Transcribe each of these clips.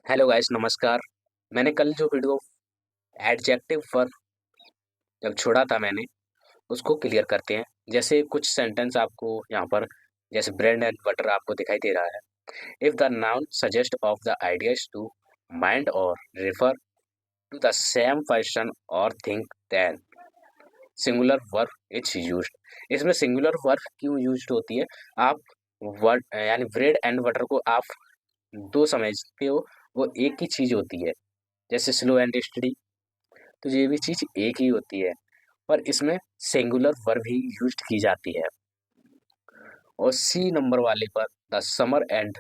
Hello guys, नमस्कार। मैंने कल जो वीडियो एडजेक्टिव पर जब छोड़ा था मैंने उसको क्लियर करते हैं। जैसे कुछ सेंटेंस आपको यहाँ पर जैसे ब्रेड एंड बटर आपको दिखाई दे रहा है। If the noun suggest of the ideas to mind or refer to the same person or thing then singular verb is used. इसमें सिंगुलर वर्ब क्यों यूज्ड होती है? आप वर्ड यानी ब्रेड एंड बटर को आप दो समझते हो, वो एक ही चीज होती है। जैसे स्लो एंड स्टडी, तो ये भी चीज एक ही होती है, पर इसमें सिंगुलर वर्ब ही यूज की जाती है। और सी नंबर वाले पर the summer and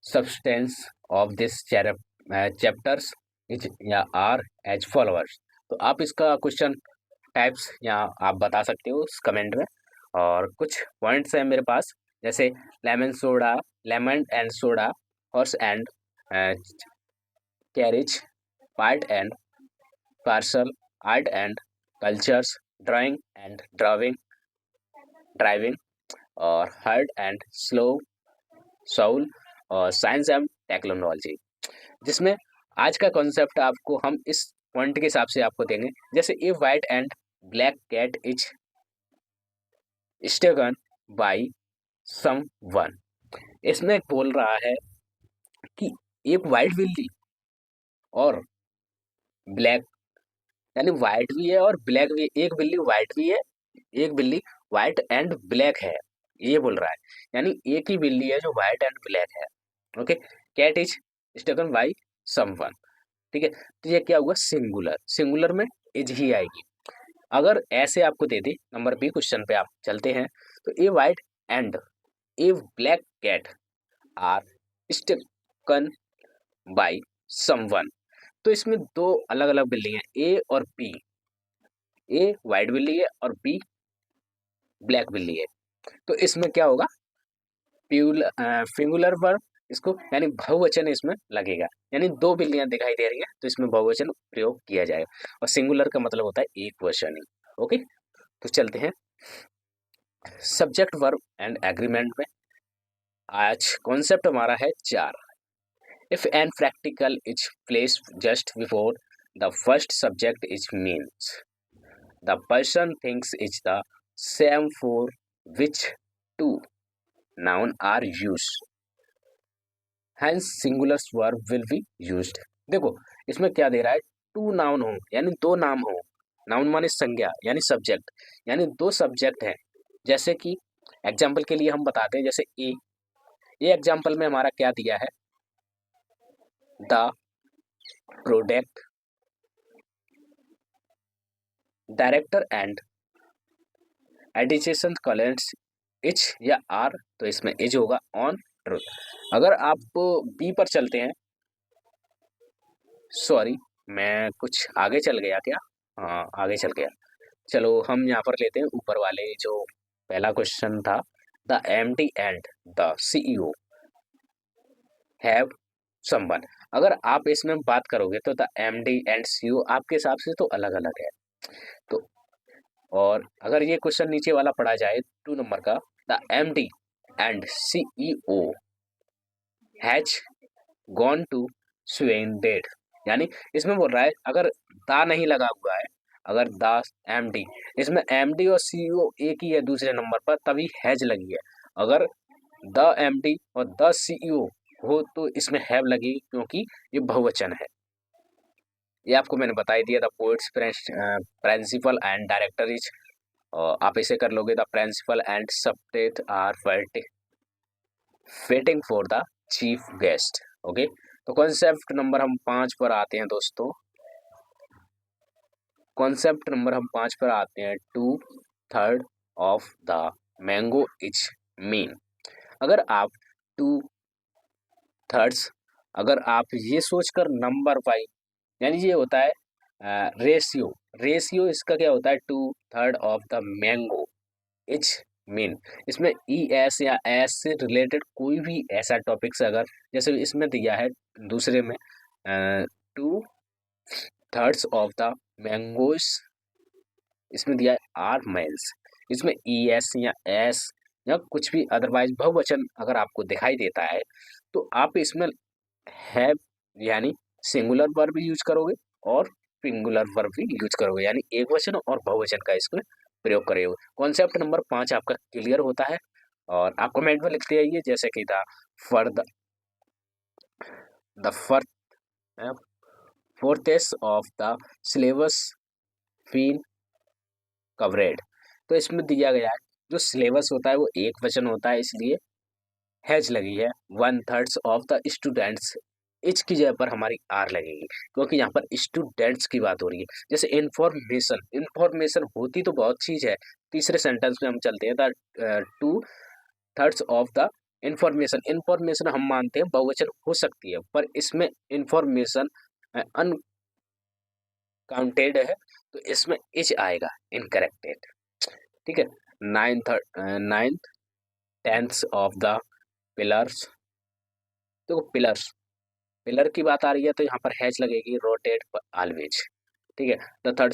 substance of this chapters is या आर एज फॉलोअर्स। तो आप इसका क्वेश्चन टाइप्स यहाँ आप बता सकते हो उस कमेंट में। और कुछ पॉइंट्स हैं मेरे पास, जैसे lemon soda, lemon and soda, horse and carriage, part and parcel, art and cultures, drawing and driving, और हर्ड एंड स्लो सोल, और साइंस एंड टेक्नोलॉजी। जिसमें आज का कॉन्सेप्ट आपको हम इस पॉइंट के हिसाब से आपको देंगे। जैसे a white and black cat is stolen by someone. इसमें बोल रहा है कि एक वाइट बिल्ली और ब्लैक, यानी वाइट भी है और ब्लैक भी है। एक बिल्ली वाइट भी है, एक बिल्ली वाइट एंड ब्लैक है, ये बोल रहा है। यानी एक ही बिल्ली है जो वाइट एंड ब्लैक है। Okay. Cat is stolen by someone. ठीक है, तो ये क्या हुआ? सिंगुलर। सिंगुलर में इज ही आएगी। अगर ऐसे आपको दे दे, नंबर बी क्वेश्चन पे आप चलते हैं, तो a white and a black cat are stolen by someone. तो इसमें दो अलग अलग बिल्ली हैं, ए और बी। ए वाइट बिल्ली है और बी ब्लैक बिल्ली है। तो इसमें क्या होगा? सिंगुलर वर्ब इसको यानी बहुवचन इसमें लगेगा। यानी दो बिल्लियां दिखाई दे रही है तो इसमें बहुवचन प्रयोग किया जाएगा, और सिंगुलर का मतलब होता है एक वचन ही। ओके, तो चलते हैं सब्जेक्ट वर्ब एंड एग्रीमेंट में। आज कॉन्सेप्ट हमारा है चार। If an practical is placed just before the first subject is means the person thinks is the same for which two noun are used, hence singular verb will be used। देखो इसमें क्या दे रहा है? To noun हो यानी दो नाम हो। नाउन माने संज्ञा यानी सब्जेक्ट, यानी दो सब्जेक्ट हैं। जैसे कि एग्जाम्पल के लिए हम बताते हैं, जैसे ए एग्जाम्पल में हमारा क्या दिया है? The product director and edition clients each या आर, तो इसमें इज होगा ऑन ट्रूथ। अगर आप बी पर चलते हैं, सॉरी मैं कुछ आगे चल गया क्या? हाँ, आगे चल गया। चलो हम यहाँ पर लेते हैं ऊपर वाले जो पहला क्वेश्चन था। The MD and the CEO have someone. अगर आप इसमें बात करोगे तो द एमडी एंड सीईओ आपके हिसाब से तो अलग अलग है। तो और अगर ये क्वेश्चन नीचे वाला पढ़ा जाए टू नंबर का, the MD and CEO has gone to स्वेन डेट, यानी इसमें बोल रहा है अगर दा नहीं लगा हुआ है, अगर दा एमडी, इसमें एमडी और सीईओ एक ही है दूसरे नंबर पर, तभी हैज लगी है। अगर द एमडी और द सीईओ हो तो इसमें हैव लगेगी, क्योंकि ये बहुवचन है। ये आपको मैंने बता ही दिया। The poets principal and director is, आप इसे कर लोगे, द प्रिंसिपल एंड सब्टेट are waiting for the chief guest. Okay, तो कॉन्सेप्ट नंबर हम 5 पर आते हैं दोस्तों। कॉन्सेप्ट नंबर हम 5 पर आते हैं। Two third of the mango is mean. अगर आप टू थर्ड्स, अगर आप ये सोचकर नंबर पाई, यानी ये होता है रेशियो। रेशियो इसका क्या होता है? Two third of the mango is mean. इसमें ई एस या एस से रिलेटेड कोई भी ऐसा टॉपिक से, अगर जैसे इसमें दिया है दूसरे में two thirds of the mangoes, इसमें दिया है आर मेल्स। इसमें ई एस या एस या कुछ भी अदरवाइज बहुवचन अगर आपको दिखाई देता है तो आप इसमें हैव यानी सिंगुलर वर्ब भी यूज करोगे और सिंगुलर वर्ब भी यूज करोगे, यानी एक वचन और बहुवचन का इसमें प्रयोग करोगे। कॉन्सेप्ट नंबर 5 आपका क्लियर होता है और आप कमेंट में लिखते आइए, जैसे कि था for the fourths of the syllabus been covered. तो इसमें दिया गया है जो सिलेबस होता है वो एक वचन होता है, इसलिए हैज लगी है। 1/3 ऑफ द स्टूडेंट्स, इच की जगह पर हमारी आर लगेगी, क्योंकि यहाँ पर स्टूडेंट्स की बात हो रही है। जैसे इंफॉर्मेशन, इंफॉर्मेशन होती तो बहुत चीज है। तीसरे सेंटेंस में हम चलते हैं, the 2/3 of the information, information हम मानते हैं बहुवचन हो सकती है, पर इसमें इंफॉर्मेशन अनकाउंटेड है, तो इसमें इच आएगा, इनकरेक्टेड। ठीक है। 9/10 ऑफ द पिलर्स, देखो पिलर्स, पिलर की बात आ रही है तो यहाँ पर हैज लगेगी, रोटेट ऑलवेज। ठीक है। The third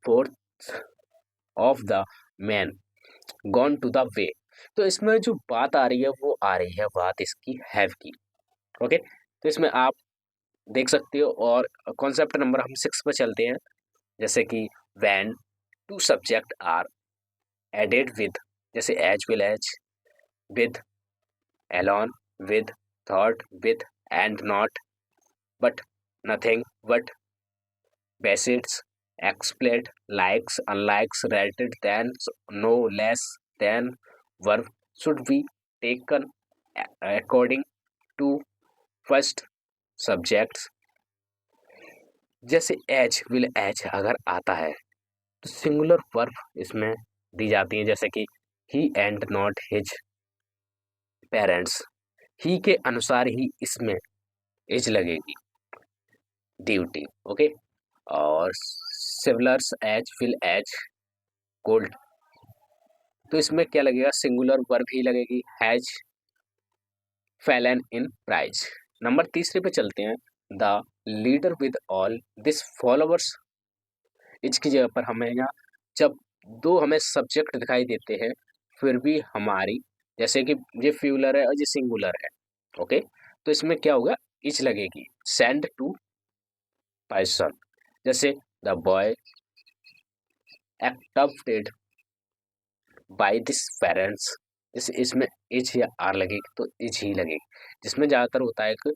fourth of the man gone to the way, तो इसमें जो बात आ रही है वो आ रही है बात इसकी हैव की। ओके, तो इसमें आप देख सकते हो। और कॉन्सेप्ट नंबर हम 6 पर चलते हैं, जैसे कि when two subject are added with, जैसे as well as, with, alone, with, thought, with, and not, but, nothing, but, besides, explained, likes, unlikes, rated than, no less than, verb should be taken according to first subjects। जैसे as well as अगर आता है तो singular verb इसमें दी जाती है, जैसे कि he and not his parents, he के अनुसार ही इसमें एज लगेगी, ड्यूटी। ओके। और silver as well as gold, तो इसमें क्या लगेगा, सिंगुलर वर्ब ही लगेगी, has fallen in price. Number तीसरे पे चलते हैं, the leader with all this followers, इसकी जगह पर हमें यहाँ जब दो हमें सब्जेक्ट दिखाई देते हैं फिर भी हमारी, जैसे कि ये फ्यूलर है और ये सिंगुलर है। ओके, तो इसमें क्या होगा, इच लगेगी, सेंड टू पर्सन, जैसे the boy activated by this parents, जैसे इसमें इच या आर लगेगी तो इच ही लगेगी, जिसमें ज़्यादातर होता है कि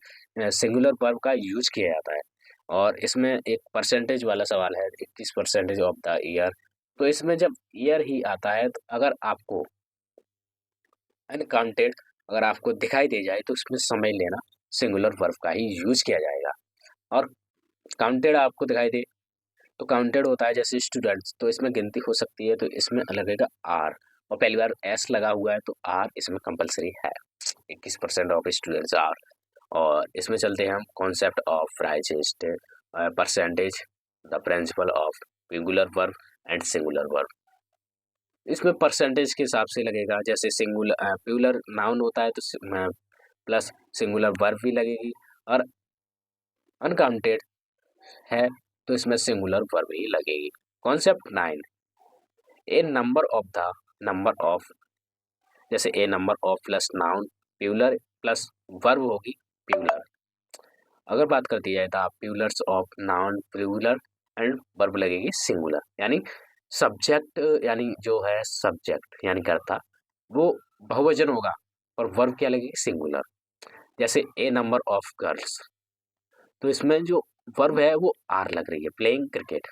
सिंगुलर वर्ब का यूज किया जाता है। और इसमें एक परसेंटेज वाला सवाल है, 21% ऑफ द ईयर, तो इसमें जब ईयर ही आता है तो अगर आपको अनकाउंटेड अगर आपको दिखाई दे जाए तो इसमें समझ लेना सिंगुलर वर्ब का ही यूज किया जाएगा। और काउंटेड आपको दिखाई दे तो काउंटेड होता है जैसे स्टूडेंट्स, तो इसमें गिनती हो सकती है, तो इसमें लगेगा आर, और पहली बार एस लगा हुआ है तो आर इसमें कंपलसरी है, 21% ऑफ स्टूडेंट्स आर। और इसमें चलते हैं हम concept of largest percentage, the principal of singular verb and singular verb. इसमें परसेंटेज के हिसाब से लगेगा, जैसे सिंगुलर प्यूलर नाउन होता है तो प्लस सिंगुलर वर्ब भी लगेगी, और अनकाउंटेड है तो इसमें सिंगुलर वर्ब ही लगेगी। कॉन्सेप्ट 9, ए नंबर ऑफ, जैसे a number of plus noun plural plus verb होगी प्यूलर। अगर बात कर दी जाए तो plurals of noun plural and verb लगेगी सिंगुलर, यानी सब्जेक्ट यानी जो है सब्जेक्ट यानी कर्ता वो बहुवचन होगा और वर्ब क्या लगेगी, सिंगुलर। जैसे ए नंबर ऑफ गर्ल्स, तो इसमें जो वर्ब है वो आर लग रही है, playing cricket.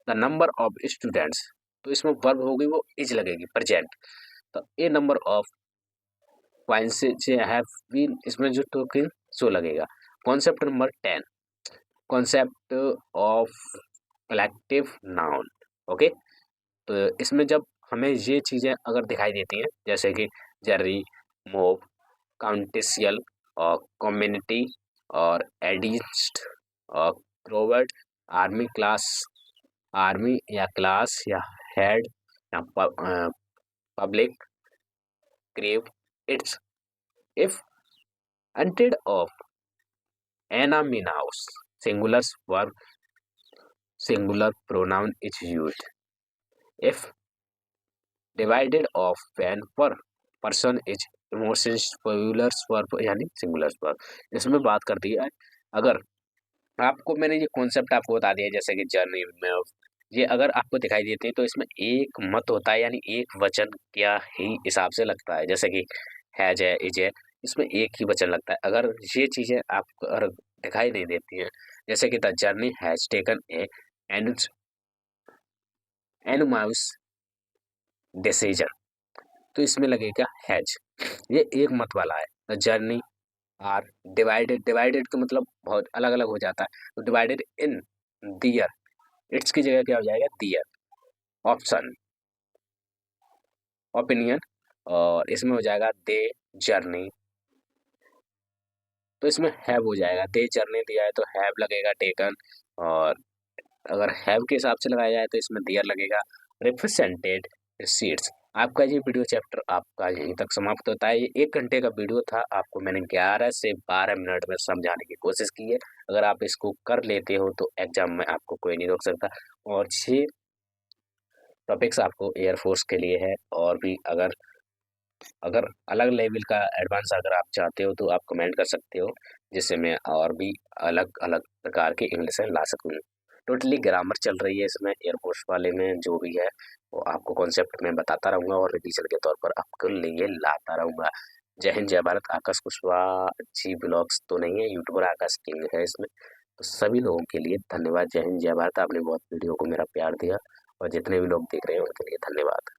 The number of students, तो इसमें वर्ब होगी वो इज लगेगी, प्रेजेंट। तो ए नंबर ऑफ क्वाइंसेस हैव बीन, इसमें जो टोकन सो लगेगा। Concept number 10, concept of collective noun. Okay, तो इसमें जब हमें ये चीज़ें अगर दिखाई देती हैं, जैसे कि जर्री, मोब, काउंटिसियल और कम्युनिटी और एडिस्ट और क्रोवर्ड, आर्मी क्लास, आर्मी या क्लास या हेड या public crew, it's if united of unanimous, singular verb singular pronoun is used if divided of when per person is most popular verb यानी singular verb, इसमें बात करती है अगर आपको मैंने ये कॉन्सेप्ट आपको बता दिया जैसे कि जर्नी में ये अगर आपको दिखाई देते हैं तो इसमें एक मत होता है यानी एक वचन क्या ही हिसाब से लगता है जैसे कि हैज है इज है इसमें एक ही वचन लगता है अगर ये चीजें आपको अगर दिखाई नहीं देती हैं जैसे कि the jury has taken a unanimous decision तो इसमें लगेगा हैज ये एक मत वाला है the jury are divided divided का मतलब बहुत अलग अलग हो जाता है तो डिवाइडेड इन दियर इट्स की जगह क्या हो जाएगा दियर ऑप्शन ओपिनियन और इसमें हो जाएगा दे जर्नी तो इसमें हैव हो जाएगा दे जर्नी दिया है तो हैव लगेगा टेकन और अगर हैव के हिसाब से लगाया जाए तो इसमें दियर लगेगा रिप्रेजेंटेड रिसीट्स आपका ये वीडियो चैप्टर आपका यहीं तक समाप्त होता है ये 1 घंटे का वीडियो था आपको मैंने 11 से 12 मिनट में समझाने की कोशिश की है अगर आप इसको कर लेते हो तो एग्जाम में आपको कोई नहीं रोक सकता और ये टॉपिक्स आपको एयरफोर्स के लिए है और भी अगर अगर अलग लेवल का एडवांस अगर आप चाहते हो तो आप कमेंट कर सकते हो जिससे मैं और भी अलग अलग प्रकार के इंग्लिश ला सकूँ टोटली ग्रामर चल रही है इसमें एयरफोर्स वाले में जो भी है वो आपको कॉन्सेप्ट में बताता रहूँगा और रिवीजन के तौर पर आपके लिए लाता रहूँगा जय हिंद जय भारत आकाश कुशवाहा अच्छी ब्लॉग्स तो नहीं है यूट्यूबर आकाश किंग है इसमें तो सभी लोगों के लिए धन्यवाद जय हिंद जय भारत आपने बहुत वीडियो को मेरा प्यार दिया और जितने भी लोग देख रहे हैं उनके लिए धन्यवाद